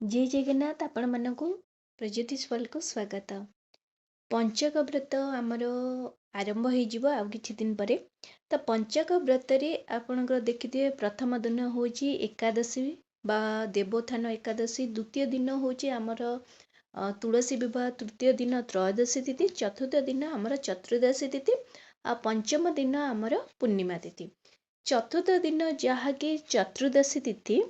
जय जगन्नाथ आपण मानकु प्रज्योतिष फल को स्वागत। पंचक व्रत आमर आरंभ हो आउ किछि दिन परे। तो पंचक व्रत रे आपणकर देखिथिबे प्रथम दिन होची एकादशी बा देवोत्थान एकादशी, द्वितीय दिन होची आमर तुलसी विवाह, तृतीय दिन त्रयोदशी तिथि, चतुर्थ दिन आमर चतुर्दशी तिथि आ पंचम दिन आमर पूर्णिमा तिथि। चतुर्थ दिन जहाँकि चतुर्दशी तिथि,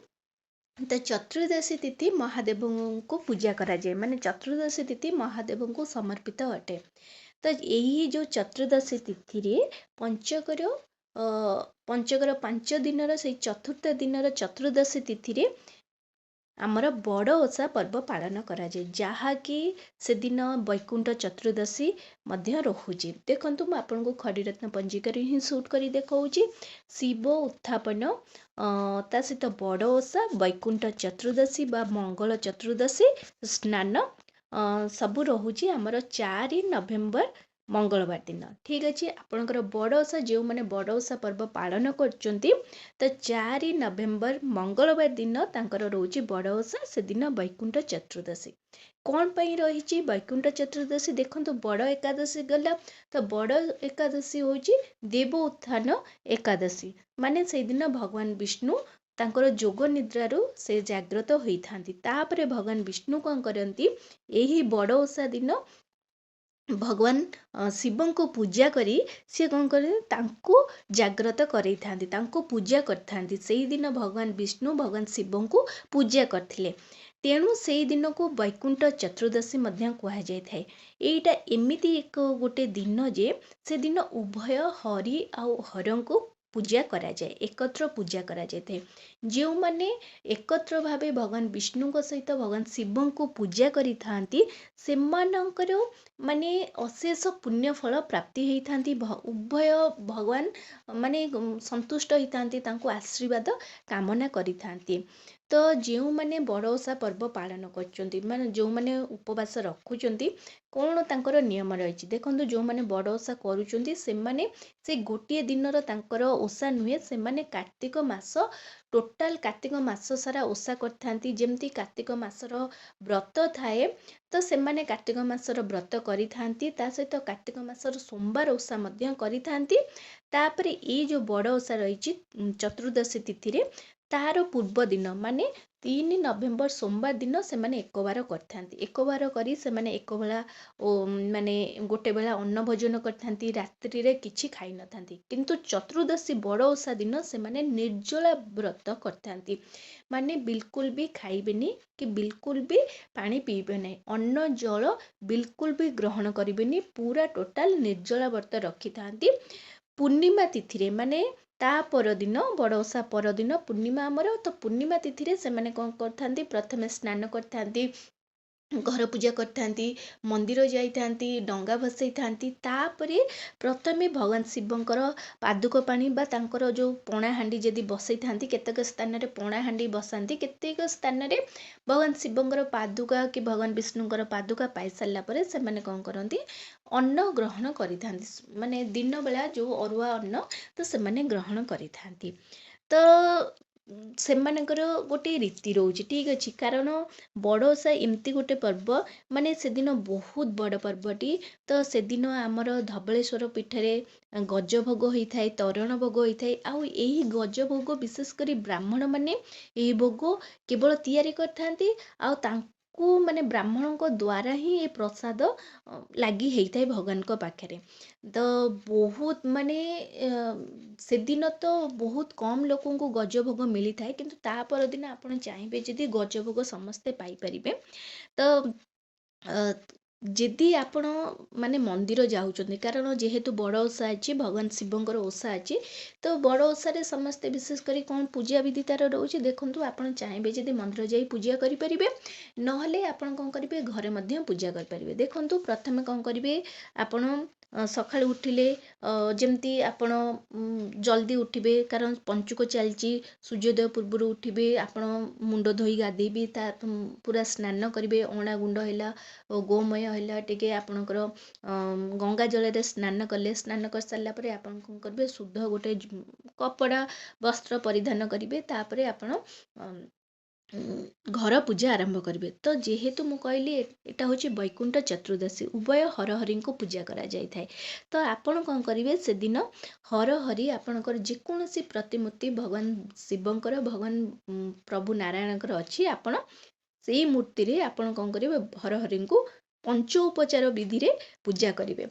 तो चतुर्दशी तिथि महादेव को पूजा करा जाए, माने चतुर्दशी तिथि महादेव को समर्पित अटे। तो यही जो चतुर्दशी तिथि रे पंचकर पंचकर 5 दिन से चतुर्थ दिन चतुर्दशी तिथि रे आमर बड़ ओषा पर्व पालन करा जाए, जहाँकि से दिन वैकुंठ चतुर्दशी मध्य रहुची। देखंतु मैं आपको खड़ीरत्न पंजिका ही सुट करी देखाऊँगी। शिव उत्थापन ता सहित बड़ ओषा, वैकुंठ चतुर्दशी बा मंगल चतुर्दशी, स्नान सबू रहुची आमर 4 नवेम्बर मंगलवार दिन। ठीक अच्छे, आपणकर बड़ ओषा जो मैंने बड़ ओषा पर्व पालन करचंती, तो 4 नवेम्बर मंगलवार दिन तांकर रोची बड़ ओषा, से दिन वैकुंठ चतुर्दशी। कौन पई रही वैकुंठ चतुर्दशी? देखो बड़ एकादशी गला, तो बड़ एकादशी होची देव उत्थान एकादशी, माने से दिन भगवान विष्णु तांकर जोग निद्रारू से जाग्रत होइथांती। तापरे भगवान विष्णु कौन करती, यही बड़ ओषा दिन भगवान शिव को पूजा करी सी कौन करे, तांको जाग्रत करई थांती, तांको पूजा करथांती। सेही दिन भगवान विष्णु भगवान शिव को पूजा करथिले, तेणु सेही दिन को वैकुंठ चतुर्दशी मध्य कहा जाय थाए। एटा एमिति एक गोटे दिन जे से दिन उभय हरि आउ हरं को पूजा करा जाए, एकत्र पूजा करा जाय थाए। जो माने एकत्र भावे भगवान विष्णु को सहित भगवान शिव को पूजा करी थांती, सेमानंकर माने अशेष पुण्य फल प्राप्ति होइथांती। उभय भगवान माने संतुष्ट होइथांती, तांको आशीर्वाद कामना करिथांती। तो जो माने बड़ ओषा पर्व पालन करचंती, माने जो माने उपवास रखुचंती, कौन तांकर नियम रही देखो। जो माने बड़ ओषा करूचंती से माने से गोटे दिनर तांकर ओषा नुहे, से माने कार्तिक मास टोटाल कार्तिक मास सारा ओषा करथांती। जेमती कार्तिक मासर व्रत थाए, तो से माने कार्तिक मासर व्रत करिथांती, ता सहित कार्तिक मासर सोमवार ओषा मध्य करिथांती। तापरे ये जो बड़ ओषा रही चतुर्दशी तिथि रे, तार पूर्व दिन माने 3 नवेम्बर सोमवार दिन से माने एक बार करथांती। एक बार करी से माने एक बेला माने गोटे बेला अन्न भोजन करथांती, रात्रि रे किछि खाई नथांती। किंतु चतुर्दशी बड़ ओषा दिन से माने निर्जला व्रत करथांती, माने बिल्कुल भी खाइबेनी कि बिल्कुल भी पानी पीबे नहीं, अन्न जल बिल्कुल भी ग्रहण करिबेनी, पूरा टोटाल निर्जला व्रत रखी थांती। पूर्णिमा तिथि रे माने ता परदिन बड़ ओषा परदिन पूर्णिमा आमर, तो पूर्णिमा तिथि रे से माने कौन करथांती, प्रथमे स्नान करथांती, घर पूजा करथांती, मंदिर जाइथांती, डंगा भसई थांती। तापरे प्रथमे भगवान शिवंकर पादुक पानी बा तांकर जो पणा हांडी जदि बसई थांती, केतेक स्थान रे पणा हांडी बसांती, केतेक स्थान रे भगवान शिवंकर पादुका कि भगवान विष्णुंकर पादुका पाई सारला परे से माने कौन करंती, अन्न ग्रहण करिथांती। माने दिन बेला जो अरुआ अन्न तो से माने ग्रहण करिथांती। तो सेमानकर गोटे रीति रोचे। ठीक अच्छे, कारण बड़ ओषा एमती गोटे पर्व, माने से दिन बहुत बड़ पर्वटी। तो से दिन आमर धबलेश्वर पीठरे गज भोग होता है, तोरण भोग होता है। आउ यही गज भोग विशेषकर ब्राह्मण माने यही भोग केवल तैयारी करथांती, आउ तांकू माने ब्राह्मण को द्वारा ही ये प्रसाद लगी होता है भगवान को पाखरे। तो बहुत माने से दिन तो बहुत कम लोकों को गज भोग मिली थाए, किंतु ता पर दिन आपण चाहिए जदि गज भोग समस्ते पाई परिबे। तो जदि आपण माने मंदिर जाउचंदी, कारण जेहेतु बड़ ओषा अछि, भगवान शिवंकर ओषा अछि, तो बड़ ओषा समस्ते विशेष करी कौन पूजा विधि तार रोचे देखंतु। आपण चाहिए जदि मंदिर जाई पूजा करि परिबे, नहले आपण कौन करिवे घरे मध्य पूजा करि परिबे। देखंतु प्रथमे कौन करिवे, आपण सकाळु उठिले जेमती आपण जल्दी उठिबे, कारण पंचुक चलची, सूर्योदय पूर्व उठिबे, आपण मुंड धोई गाधेबे, ता पूरा स्नान करिवे, अणा गुंड हैला गोमय हैला टिके आपणकर गंगा जल रे स्नान कले, स्नान कर सारला परे आपण कोन करबे, शुद्ध गोटे कपड़ा वस्त्र परिधान करिवे। तापरे आपण ଘର ପୂଜା ଆରମ୍ଭ କରିବେ। ତ ଯେହେତୁ ମୁଁ କହିଲି ଏଟା ହେଉଛି ବୈକୁଣ୍ଠ ଚତୁର୍ଦ୍ଦଶୀ, ଉଭୟ ହରହରିଙ୍କୁ ପୂଜା କରାଯାଇଥାଏ। ତ ଆପଣ କ'ଣ କରିବେ, ସେଦିନ ହରହରି ଆପଣଙ୍କର ଯେକୌଣସି ପ୍ରତିମୂର୍ତ୍ତି ଭଗବାନ ଶିବଙ୍କର, ଭଗବାନ ପ୍ରଭୁ ନାରାୟଣଙ୍କର ଅଛି, ଆପଣ ସେଇ ମୂର୍ତ୍ତିରେ ଆପଣ କ'ଣ କରିବେ, ହରହରିଙ୍କୁ ପଞ୍ଚୋପଚାର ବିଧିରେ ପୂଜା କରିବେ।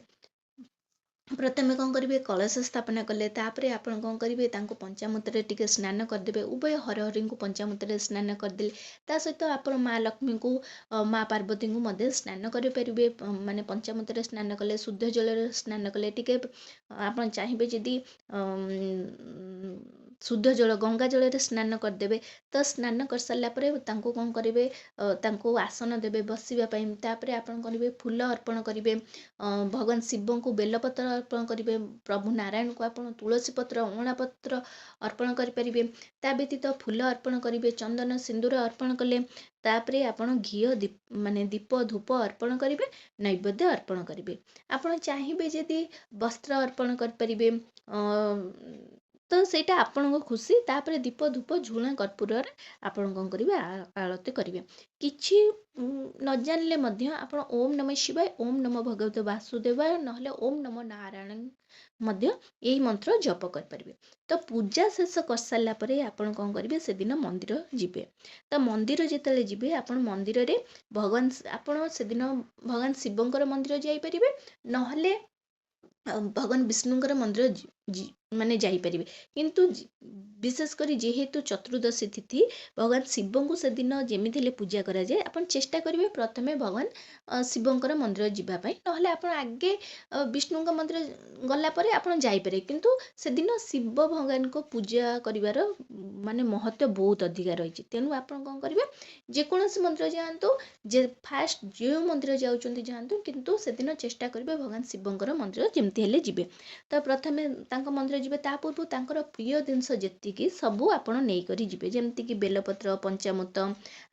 ପ୍ରଥମେ କ'ଣ କରିବେ, କଳସ ସ୍ଥାପନା କଲେ, ତାପରେ ଆପଣ କ'ଣ କରିବେ, ତାଙ୍କୁ ପଞ୍ଚାମୃତରେ ଟିକେ ସ୍ନାନ କରିଦେବେ। ଉଭୟ ହରହରିଙ୍କୁ ପଞ୍ଚାମୃତରେ ସ୍ନାନ କରିଦେଲେ, ତା ସହିତ ଆପଣ ମା ଲକ୍ଷ୍ମୀଙ୍କୁ, ମା ପାର୍ବତୀଙ୍କୁ ମଧ୍ୟ ସ୍ନାନ କରିପାରିବେ। ମାନେ ପଞ୍ଚାମୃତରେ ସ୍ନାନ କଲେ, ଶୁଦ୍ଧ ଜଳରେ ସ୍ନାନ କଲେ, ଟିକେ ଆପଣ ଚାହିଁବେ ଯଦି ଶୁଦ୍ଧ ଜଳ ଗଙ୍ଗା ଜଳରେ ସ୍ନାନ କରିଦେବେ। ତ ସ୍ନାନ କରିସାରିଲା ପରେ ତାଙ୍କୁ କ'ଣ କରିବେ, ତାଙ୍କୁ ଆସନ ଦେବେ ବସିବା ପାଇଁ। ତାପରେ ଆପଣ କରିବେ ଫୁଲ ଅର୍ପଣ କରିବେ, ଭଗବାନ ଶିବଙ୍କୁ ବେଲପତ୍ର ଅର୍ପଣ କରିବେ, ପ୍ରଭୁ ନାରାୟଣଙ୍କୁ ଆପଣ ତୁଳସୀ ପତ୍ର, ଅଁଳା ପତ୍ର ଅର୍ପଣ କରିପାରିବେ। ତା ବ୍ୟତୀତ ଫୁଲ ଅର୍ପଣ କରିବେ, ଚନ୍ଦନ ସିନ୍ଦୁର ଅର୍ପଣ କଲେ, ତାପରେ ଆପଣ ଘିଅ ମାନେ ଦୀପ ଧୂପ ଅର୍ପଣ କରିବେ, ନୈବେଦ୍ୟ ଅର୍ପଣ କରିବେ। ଆପଣ ଚାହିଁବେ ଯଦି ବସ୍ତ୍ର ଅର୍ପଣ କରିପାରିବେ, ତ ସେଇଟା ଆପଣଙ୍କ ଖୁସି। ତାପରେ ଦୀପ ଧୂପ ଝୁଣା କର୍ପୂରରେ ଆପଣ କ'ଣ କରିବେ, ଆଳତି କରିବେ। କିଛି ନ ଜାଣିଲେ ମଧ୍ୟ ଆପଣ ଓମ୍ ନମଃ ଶିବାୟ, ଓମ୍ ନମଃ ଭଗବତେ ବାସୁଦେବାୟ, ନହେଲେ ଓମ୍ ନମଃ ନାରାୟଣ ମଧ୍ୟ ଏହି ମନ୍ତ୍ର ଜପ କରିପାରିବେ। ତ ପୂଜା ଶେଷ କରିସାରିଲା ପରେ ଆପଣ କ'ଣ କରିବେ, ସେଦିନ ମନ୍ଦିର ଯିବେ। ତ ମନ୍ଦିର ଯେତେବେଳେ ଯିବେ, ଆପଣ ମନ୍ଦିରରେ ଆପଣ ସେଦିନ ଭଗବାନ ଶିବଙ୍କର ମନ୍ଦିର ଯାଇପାରିବେ, ନହେଲେ ଭଗବାନ ବିଷ୍ଣୁଙ୍କର ମନ୍ଦିର ମାନେ ଯାଇପାରିବେ। କିନ୍ତୁ ବିଶେଷ କରି ଯେହେତୁ ଚତୁର୍ଦ୍ଦଶୀ ତିଥି, ଭଗବାନ ଶିବଙ୍କୁ ସେଦିନ ଯେମିତି ହେଲେ ପୂଜା କରାଯାଏ। ଆପଣ ଚେଷ୍ଟା କରିବେ ପ୍ରଥମେ ଭଗବାନ ଶିବଙ୍କର ମନ୍ଦିର ଯିବା ପାଇଁ, ନହେଲେ ଆପଣ ଆଗେ ବିଷ୍ଣୁଙ୍କ ମନ୍ଦିର ଗଲା ପରେ ଆପଣ ଯାଇପାରିବେ। କିନ୍ତୁ ସେଦିନ ଶିବ ଭଗବାନଙ୍କ ପୂଜା କରିବାର ମାନେ ମହତ୍ତ୍ୱ ବହୁତ ଅଧିକା ରହିଛି। ତେଣୁ ଆପଣ କ'ଣ କରିବେ, ଯେକୌଣସି ମନ୍ଦିର ଯାଆନ୍ତୁ, ଫାଷ୍ଟ ଯେଉଁ ମନ୍ଦିର ଯାଉଛନ୍ତି ଯାଆନ୍ତୁ, କିନ୍ତୁ ସେଦିନ ଚେଷ୍ଟା କରିବେ ଭଗବାନ ଶିବଙ୍କର ମନ୍ଦିର ଯେମିତି ହେଲେ ଯିବେ। ତ ପ୍ରଥମେ ତାଙ୍କ ମନ୍ଦିର ଯିବେ, ତା ପୂର୍ବରୁ ତାଙ୍କର ପ୍ରିୟ ଜିନିଷ ଯେତିକି ସବୁ ଆପଣ ନେଇକରି ଯିବେ। ଯେମିତିକି ବେଲପତ୍ର, ପଞ୍ଚାମୃତ,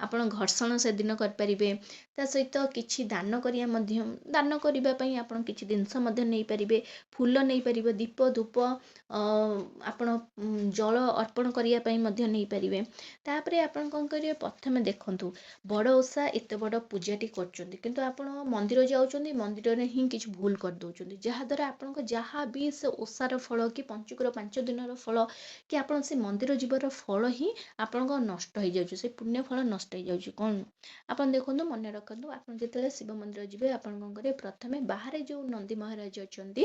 ଆପଣ ଘର୍ଷଣ ସେଦିନ କରିପାରିବେ। ତା ସହିତ କିଛି ଦାନ କରିବା ପାଇଁ ଆପଣ କିଛି ଜିନିଷ ମଧ୍ୟ ନେଇପାରିବେ। ଫୁଲ ନେଇପାରିବେ, ଦୀପ ଧୂପ, ଆପଣ ଜଳ ଅର୍ପଣ କରିବା ପାଇଁ ମଧ୍ୟ ନେଇପାରିବେ। ତାପରେ ଆପଣ କ'ଣ କରିବେ, ପ୍ରଥମେ ଦେଖନ୍ତୁ ବଡ଼ ଓଷା ଏତେ ବଡ଼ ପୂଜାଟି କରୁଛନ୍ତି, କିନ୍ତୁ ଆପଣ ମନ୍ଦିର ଯାଉଛନ୍ତି, ମନ୍ଦିରରେ ହିଁ କିଛି ଭୁଲ କରିଦେଉଛନ୍ତି, ଯାହାଦ୍ୱାରା ଆପଣଙ୍କ ଯାହା ବି ସେ ଓଷାର ଫଳ କି ପଞ୍ଚୁକର 5 ଦିନର ଫଳ କି ଆପଣ ସେ ମନ୍ଦିର ଯିବାର ଫଳ ହିଁ ଆପଣଙ୍କ ନଷ୍ଟ ହେଇଯାଉଛି, ସେ ପୁଣ୍ୟ ଫଳ ନଷ୍ଟ ହେଇଯାଉଛି। କ'ଣ ଆପଣ ଦେଖନ୍ତୁ, ମନେ ରଖନ୍ତୁ, ଆପଣ ଯେତେବେଳେ ଶିବ ମନ୍ଦିର ଯିବେ, ଆପଣ କ'ଣ କରିବେ, ପ୍ରଥମେ ବାହାରେ ଯେଉଁ ନନ୍ଦୀ ମହାରାଜ ଅଛନ୍ତି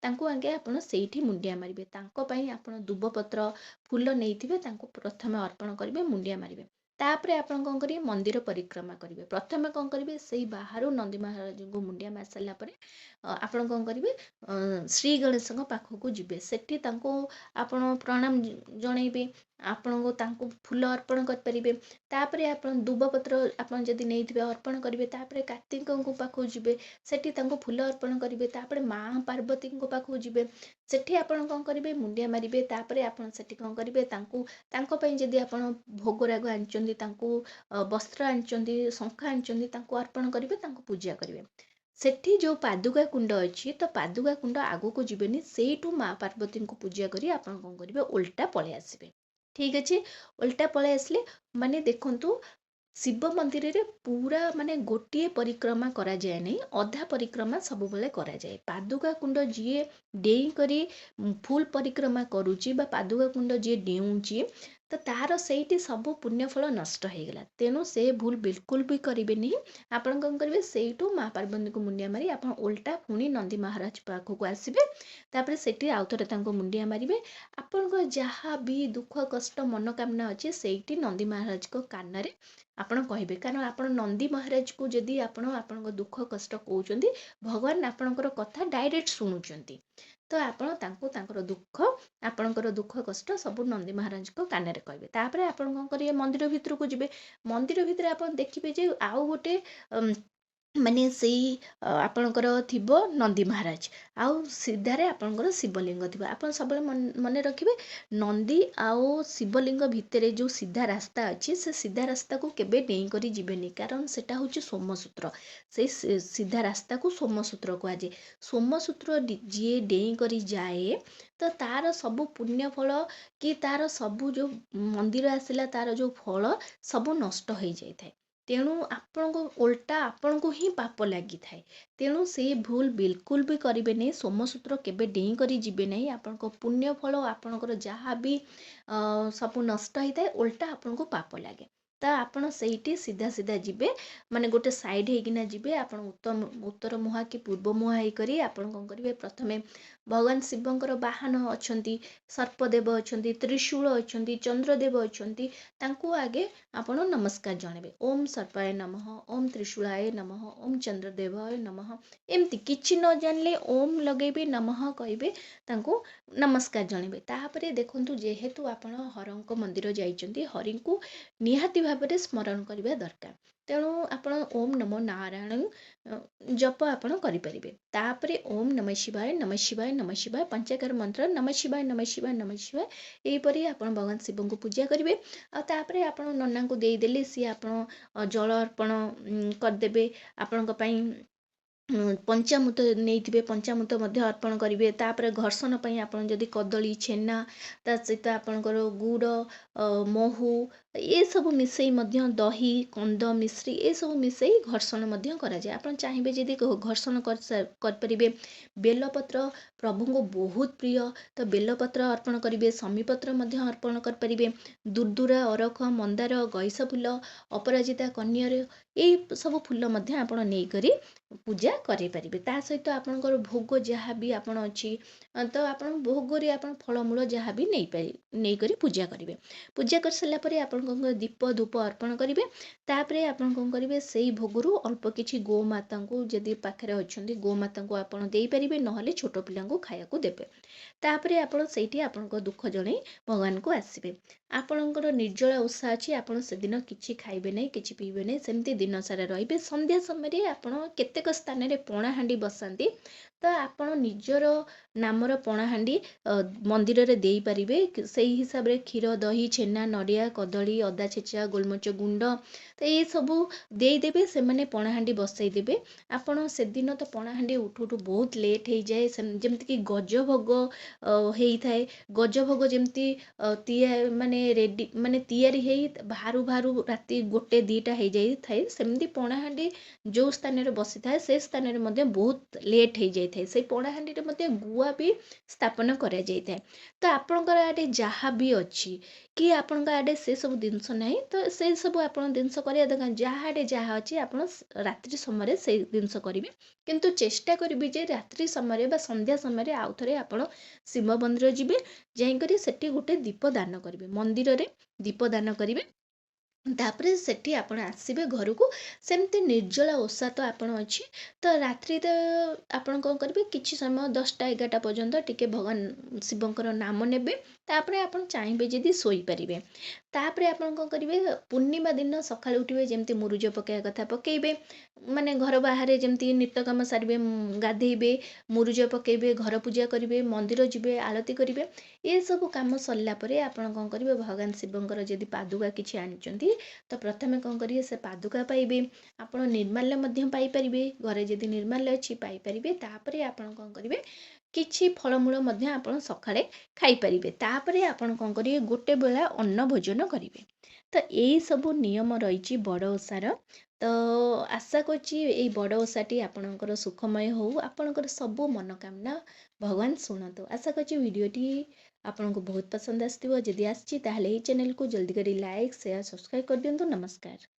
ତାଙ୍କୁ ଆଗେ ଆପଣ ସେଇଠି ମୁଣ୍ଡିଆ ମାରିବେ। ତାଙ୍କ ପାଇଁ ଆପଣ ଦୁବପତ୍ର, ଫୁଲ ନେଇଥିବେ, ତାଙ୍କୁ ପ୍ରଥମେ ଅର୍ପଣ କରିବେ, ମୁଣ୍ଡିଆ ମାରିବେ। ତାପରେ ଆପଣ କ'ଣ କରିବେ, ମନ୍ଦିର ପରିକ୍ରମା କରିବେ। ପ୍ରଥମେ କ'ଣ କରିବେ, ସେଇ ବାହାରୁ ନନ୍ଦୀ ମହାରାଜଙ୍କୁ ମୁଣ୍ଡିଆ ମାରି ସାରିଲା ପରେ ଆପଣ କ'ଣ କରିବେ, ଶ୍ରୀ ଗଣେଶଙ୍କ ପାଖକୁ ଯିବେ। ସେଠି ତାଙ୍କୁ ଆପଣ ପ୍ରଣାମ ଜଣେଇବେ, ତାଙ୍କୁ ଫୁଲ ଅର୍ପଣ କରିପାରିବେ। ତାପରେ ଆପଣ ଦୁବପତ୍ର ଆପଣ ଯଦି ନେଇଥିବେ ଅର୍ପଣ କରିବେ। ତାପରେ କାର୍ତ୍ତିକଙ୍କ ପାଖକୁ ଯିବେ, ସେଠି ତାଙ୍କୁ ଫୁଲ ଅର୍ପଣ କରିବେ। ତାପରେ ମା ପାର୍ବତୀଙ୍କ ପାଖକୁ ଯିବେ, ସେଠି ଆପଣ କ'ଣ କରିବେ, ମୁଣ୍ଡିଆ ମାରିବେ। ତାପରେ ଆପଣ ସେଠି କ'ଣ କରିବେ, ତାଙ୍କ ପାଇଁ ଯଦି ଆପଣ ଭୋଗରାଗ ଆଣିଛନ୍ତି, ତାଙ୍କୁ ବସ୍ତ୍ର ଆଣିଛନ୍ତି, ଶଙ୍ଖା ଆଣିଛନ୍ତି, ତାଙ୍କୁ ଅର୍ପଣ କରିବେ, ତାଙ୍କୁ ପୂଜା କରିବେ। ସେଠି ଯେଉଁ ପାଦୁକା କୁଣ୍ଡ ଅଛି, ତ ପାଦୁକା କୁଣ୍ଡ ଆଗକୁ ଯିବେନି, ସେଇଠୁ ମା ପାର୍ବତୀଙ୍କୁ ପୂଜା କରି ଆପଣ କ'ଣ କରିବେ, ଓଲଟା ପଳେଇ ଆସିବେ। ଠିକ୍ ଅଛି, ଓଲଟା ପଳେଇ ଆସିଲେ ମାନେ ଦେଖନ୍ତୁ, ଶିବ ମନ୍ଦିରରେ ପୁରା ମାନେ ଗୋଟିଏ ପରିକ୍ରମା କରାଯାଏ ନାହିଁ, ଅଧା ପରିକ୍ରମା ସବୁବେଳେ କରାଯାଏ। ପାଦୁକା କୁଣ୍ଡ ଯିଏ ଡେଇଁକରି ଫୁଲ୍ ପରିକ୍ରମା କରୁଛି ବା ପାଦୁକା କୁଣ୍ଡ ଯିଏ ଡେଉଁଛି, ତ ତାହାର ସେଇଠି ସବୁ ପୁଣ୍ୟଫଳ ନଷ୍ଟ ହେଇଗଲା। ତେଣୁ ସେ ଭୁଲ ବିଲକୁଲ ବି କରିବେନି। ଆପଣ କ'ଣ କରିବେ, ସେଇଠୁ ମା ପାର୍ବତୀଙ୍କୁ ମୁଣ୍ଡିଆ ମାରି ଆପଣ ଓଲଟା ପୁଣି ନନ୍ଦୀ ମହାରାଜ ପାଖକୁ ଆସିବେ। ତାପରେ ସେଠି ଆଉଥରେ ତାଙ୍କୁ ମୁଣ୍ଡିଆ ମାରିବେ। ଆପଣଙ୍କ ଯାହା ବି ଦୁଃଖ କଷ୍ଟ ମନୋକାମନା ଅଛି, ସେଇଠି ନନ୍ଦୀ ମହାରାଜଙ୍କ କାନରେ ଆପଣ କହିବେ। କାରଣ ଆପଣ ନନ୍ଦୀ ମହାରାଜକୁ ଯଦି ଆପଣ ଆପଣଙ୍କ ଦୁଃଖ କଷ୍ଟ କହୁଛନ୍ତି, ଭଗବାନ ଆପଣଙ୍କର କଥା ଡାଇରେକ୍ଟ ଶୁଣୁଛନ୍ତି। ତ ଆପଣ ଆପଣଙ୍କର ଦୁଃଖ କଷ୍ଟ ସବୁ ନନ୍ଦୀ ମହାରାଜଙ୍କ କାନରେ କହିବେ। ତାପରେ ଆପଣ କ'ଣ କରିବେ, ମନ୍ଦିର ଭିତରକୁ ଯିବେ। ମନ୍ଦିର ଭିତରେ ଆପଣ ଦେଖିବେ ଯେ ଆଉ ଗୋଟେ ମାନେ ସେଇ ଆପଣଙ୍କର ଥିବ ନନ୍ଦୀ ମହାରାଜ, ଆଉ ସିଧାରେ ଆପଣଙ୍କର ଶିବଲିଙ୍ଗ ଥିବ। ଆପଣ ସବୁବେଳେ ମନେ ରଖିବେ, ନନ୍ଦୀ ଆଉ ଶିବଲିଙ୍ଗ ଭିତରେ ଯେଉଁ ସିଧା ରାସ୍ତା ଅଛି, ସେ ସିଧା ରାସ୍ତାକୁ କେବେ ଡେଇଁକରି ଯିବେନି, କାରଣ ସେଟା ହେଉଛି ସୋମସୂତ୍ର। ସେଇ ସିଧା ରାସ୍ତାକୁ ସୋମସୂତ୍ର କୁହାଯାଏ। ସୋମସୂତ୍ର ଯିଏ ଡେଇଁକରି ଯାଏ, ତ ତାର ସବୁ ପୁଣ୍ୟ ଫଳ କି ତାର ସବୁ ଯେଉଁ ମନ୍ଦିର ଆସିଲା, ତାର ଯେଉଁ ଫଳ ସବୁ ନଷ୍ଟ ହେଇଯାଇଥାଏ। ତେଣୁ ଆପଣଙ୍କୁ ଓଲଟା ଆପଣଙ୍କୁ ହିଁ ପାପ ଲାଗିଥାଏ। ତେଣୁ ସେଇ ଭୁଲ ବିଲକୁଲ ବି କରିବେନି। ସୋମସୂତ୍ର କେବେ ଡେଇଁ କରି ଯିବେ ନାହିଁ। ଆପଣଙ୍କ ପୁଣ୍ୟ ଫଳ, ଆପଣଙ୍କର ଯାହା ବି ସବୁ ନଷ୍ଟ ହେଇଥାଏ, ଓଲଟା ଆପଣଙ୍କୁ ପାପ ଲାଗେ। ତ ଆପଣ ସେଇଠି ସିଧା ସିଧା ଯିବେ, ମାନେ ଗୋଟେ ସାଇଡ୍ ହେଇକିନା ଯିବେ। ଆପଣ ଉତ୍ତର ମୁହାଁ କି ପୂର୍ବ ମୁହାଁ ହେଇକରି ଆପଣ କ'ଣ କରିବେ, ପ୍ରଥମେ ଭଗବାନ ଶିବଙ୍କର ବାହନ ଅଛନ୍ତି, ସର୍ପଦେବ ଅଛନ୍ତି, ତ୍ରିଶୂଳ ଅଛନ୍ତି, ଚନ୍ଦ୍ରଦେବ ଅଛନ୍ତି, ତାଙ୍କୁ ଆଗେ ଆପଣ ନମସ୍କାର ଜଣାଇବେ। ଓମ୍ ସର୍ପାୟ ନମଃ, ଓମ୍ ତ୍ରିଶୂଳାୟ ନମଃ, ଓମ୍ ଚନ୍ଦ୍ରଦେବାୟ ନମଃ। ଏମିତି କିଛି ନ ଜାଣିଲେ ଓମ୍ ଲଗେଇବେ, ନମଃ କହିବେ, ତାଙ୍କୁ ନମସ୍କାର ଜଣାଇବେ। ତାପରେ ଦେଖନ୍ତୁ, ଯେହେତୁ ଆପଣ ହରଙ୍କ ମନ୍ଦିର ଯାଇଛନ୍ତି, ହରିଙ୍କୁ ନିହାତି ଭାବରେ ସ୍ମରଣ କରିବା ଦରକାର। ତେଣୁ ଆପଣ ଓମ୍ ନମୋ ନାରାୟଣ ଜପ ଆପଣ କରିପାରିବେ। ତାପରେ ଓମ୍ ନମଃ ଶିବାୟ, ନମଃ ଶିବାୟ, ନମଃ ଶିବାୟ, ପଞ୍ଚାକ୍ଷର ମନ୍ତ୍ର ନମଃ ଶିବାୟ, ନମଃ ଶିବାୟ, ନମଃ ଶିବାୟ, ଏହିପରି ଆପଣ ଭଗବାନ ଶିବଙ୍କୁ ପୂଜା କରିବେ। ଆଉ ତାପରେ ଆପଣ ନନାଙ୍କୁ ଦେଇଦେଲେ, ସିଏ ଆପଣ ଜଳ ଅର୍ପଣ କରିଦେବେ। ଆପଣଙ୍କ ପାଇଁ ପଞ୍ଚାମୃତ ନେଇଥିବେ, ପଞ୍ଚାମୃତ ମଧ୍ୟ ଅର୍ପଣ କରିବେ। ତାପରେ ଘର୍ଷଣ ପାଇଁ ଆପଣ ଯଦି କଦଳୀ, ଛେନା, ତା ସହିତ ଆପଣଙ୍କର ଗୁଡ଼, ମହୁ, ଏସବୁ ମିଶେଇ ମଧ୍ୟ ଦହି, କନ୍ଦ, ମିଶ୍ରି ଏସବୁ ମିଶେଇ ଘର୍ଷଣ ମଧ୍ୟ କରାଯାଏ। ଆପଣ ଚାହିଁବେ ଯଦି ଘର୍ଷଣ କରିପାରିବେ। ବେଲପତ୍ର ପ୍ରଭୁଙ୍କୁ ବହୁତ ପ୍ରିୟ, ତ ବେଲପତ୍ର ଅର୍ପଣ କରିବେ। ଶମୀପତ୍ର ମଧ୍ୟ ଅର୍ପଣ କରିପାରିବେ। ଦୁର୍ଦୁରା, ଅରଖ, ମନ୍ଦାର, ଗଇସ ଫୁଲ, ଅପରାଜିତା, କନିଅର, ଏଇ ସବୁ ଫୁଲ ମଧ୍ୟ ଆପଣ ନେଇକରି ପୂଜା କରିପାରିବେ। ତା ସହିତ ଆପଣଙ୍କର ଭୋଗ ଯାହା ବି ଆପଣ ଅଛି, ତ ଆପଣ ଭୋଗରେ ଆପଣ ଫଳମୂଳ ଯାହା ବି ନେଇକରି ପୂଜା କରିବେ। ପୂଜା କରିସାରିଲା ପରେ ଆପଣ କ'ଣ କରିବେ, ଦୀପ ଧୂପ ଅର୍ପଣ କରିବେ। ତାପରେ ଆପଣ କ'ଣ କରିବେ, ସେଇ ଭୋଗରୁ ଅଳ୍ପ କିଛି ଗୋମାତାଙ୍କୁ ଯଦି ପାଖରେ ଅଛନ୍ତି, ଗୋମାତାଙ୍କୁ ଆପଣ ଦେଇପାରିବେ, ନହେଲେ ଛୋଟ ପିଲାଙ୍କୁ ଖାଇବାକୁ ଦେବେ। ତାପରେ ଆପଣ ସେଇଠି ଆପଣଙ୍କ ଦୁଃଖ ଜଣେଇ ଭଗବାନଙ୍କୁ ଆସିବେ। ଆପଣଙ୍କର ନିର୍ଜଳା ଓଷା ଅଛି, ଆପଣ ସେଦିନ କିଛି ଖାଇବେ ନାହିଁ, କିଛି ପିଇବେ ନାହିଁ, ସେମିତି ଦିନ ସାରା ରହିବେ। ସନ୍ଧ୍ୟା ସମୟରେ ଆପଣ କେତେକ ସ୍ଥାନରେ ପଣାହାଣ୍ଡି ବସାନ୍ତି, ତ ଆପଣ ନିଜର ନାମର ପଣାହାଣ୍ଡି ମନ୍ଦିରରେ ଦେଇପାରିବେ। ସେଇ ହିସାବରେ କ୍ଷୀର, ଦହି, ଛେନା, ନଡ଼ିଆ, କଦଳୀ, ଅଦା ଛେଚା, ଗୋଲମରିଚ ଗୁଣ୍ଡ, ତ ଏଇସବୁ ଦେଇଦେବେ। ସେମାନେ ପଣାହାଣ୍ଡି ବସାଇ ଦେବେ। ଆପଣ ସେଦିନ ତ ପଣାହାଣ୍ଡି ଉଠୁ ଉଠୁ ବହୁତ ଲେଟ୍ ହେଇଯାଏ। ଯେମିତିକି ଗଜଭୋଗ ହେଇଥାଏ। ଗଜଭୋଗ ଯେମିତି ମାନେ ରେଡ଼ି, ମାନେ ତିଆରି ହେଇ ବାହାରୁ ବାହାରୁ ରାତି 1, 2ଟା ହେଇଯାଇଥାଏ, ସେମିତି ପଣାହାଣ୍ଡି ଯେଉଁ ସ୍ଥାନରେ ବସିଥାଏ, ସେ ସ୍ଥାନରେ ମଧ୍ୟ ବହୁତ ଲେଟ୍ ହେଇଯାଇଥାଏ। ସେଇ ପଣାହାଣ୍ଡିରେ ମଧ୍ୟ ଗୁଆ ବି ସ୍ଥାପନ କରାଯାଇଥାଏ। ତ ଆପଣଙ୍କର ଆଡ଼େ ଯାହା ବି ଅଛି, କି ଆପଣଙ୍କ ଆଡ଼େ ସେସବୁ ଜିନିଷ ନାହିଁ, ତ ସେସବୁ ଆପଣ ଜିନିଷ କରିବା ଦରକାର। ଯାହା ଆଡ଼େ ଯାହା ଅଛି, ଆପଣ ରାତ୍ରି ସମୟରେ ସେଇ ଜିନିଷ କରିବେ। କିନ୍ତୁ ଚେଷ୍ଟା କରିବି ଯେ ରାତ୍ରି ସମୟରେ ବା ସନ୍ଧ୍ୟା ସମୟରେ ଆଉ ଥରେ ଆପଣ ଶିବ ମନ୍ଦିର ଯିବେ, ଯାଇକରି ସେଠି ଗୋଟେ ଦୀପ ଦାନ କରିବେ, ମନ୍ଦିରରେ ଦୀପ ଦାନ କରିବେ। ତାପରେ ସେଠି ଆପଣ ଆସିବେ ଘରକୁ। ସେମିତି ନିର୍ଜଳା ଓଷା ତ ଆପଣ ଅଛି, ତ ରାତ୍ରିରେ ଆପଣ କ'ଣ କରିବେ, କିଛି ସମୟ 10ଟା 11ଟା ପର୍ଯ୍ୟନ୍ତ ଟିକେ ଭଗବାନ ଶିବଙ୍କର ନାମ ନେବେ। ତାପରେ ଆପଣ ଚାହିଁବେ ଯଦି ଶୋଇପାରିବେ। ତାପରେ ଆପଣ କ'ଣ କରିବେ, ପୂର୍ଣ୍ଣିମା ଦିନ ସକାଳୁ ଉଠିବେ, ଯେମିତି ମୁରୁଜ ପକାଇବା କଥା ପକାଇବେ। ମାନେ ଘର ବାହାରେ ଯେମିତି ନିତ୍ୟକାମ ସାରିବେ, ଗାଧେଇବେ, ମୁରୁଜ ପକାଇବେ, ଘର ପୂଜା କରିବେ, ମନ୍ଦିର ଯିବେ, ଆଳତି କରିବେ। ଏସବୁ କାମ ସରିଲା ପରେ ଆପଣ କ'ଣ କରିବେ, ଭଗବାନ ଶିବଙ୍କର ଯଦି ପାଦୁକା କିଛି ଆଣିଛନ୍ତି, ତ ପ୍ରଥମେ କ'ଣ କରିବେ, ସେ ପାଦୁକା ପାଇବେ। ଆପଣ ନିର୍ମାଲ୍ୟ ମଧ୍ୟ ପାଇପାରିବେ, ଘରେ ଯଦି ନିର୍ମାଲ୍ୟ ଅଛି ପାଇପାରିବେ। ତାପରେ ଆପଣ କ'ଣ କରିବେ, କିଛି ଫଳମୂଳ ମଧ୍ୟ ଆପଣ ସକାଳେ ଖାଇପାରିବେ। ତାପରେ ଆପଣ କ'ଣ କରିବେ, ଗୋଟେ ବେଳା ଅନ୍ନ ଭୋଜନ କରିବେ। ତ ଏଇ ସବୁ ନିୟମ ରହିଛି ବଡ଼ ଓଷାର। ତ ଆଶା କରୁଛି ଏଇ ବଡ଼ ଓଷାଟି ଆପଣଙ୍କର ସୁଖମୟ ହଉ, ଆପଣଙ୍କର ସବୁ ମନୋକାମନା ଭଗବାନ ଶୁଣନ୍ତୁ। ଆଶା କରୁଛି ଭିଡ଼ିଓଟି ଆପଣଙ୍କୁ ବହୁତ ପସନ୍ଦ ଆସିଥିବ। ଯଦି ଆସିଛି ତାହେଲେ ଏଇ ଚ୍ୟାନେଲକୁ ଜଲ୍ଦି କରି ଲାଇକ୍, ସେୟାର, ସବସ୍କ୍ରାଇବ୍ କରିଦିଅନ୍ତୁ। ନମସ୍କାର।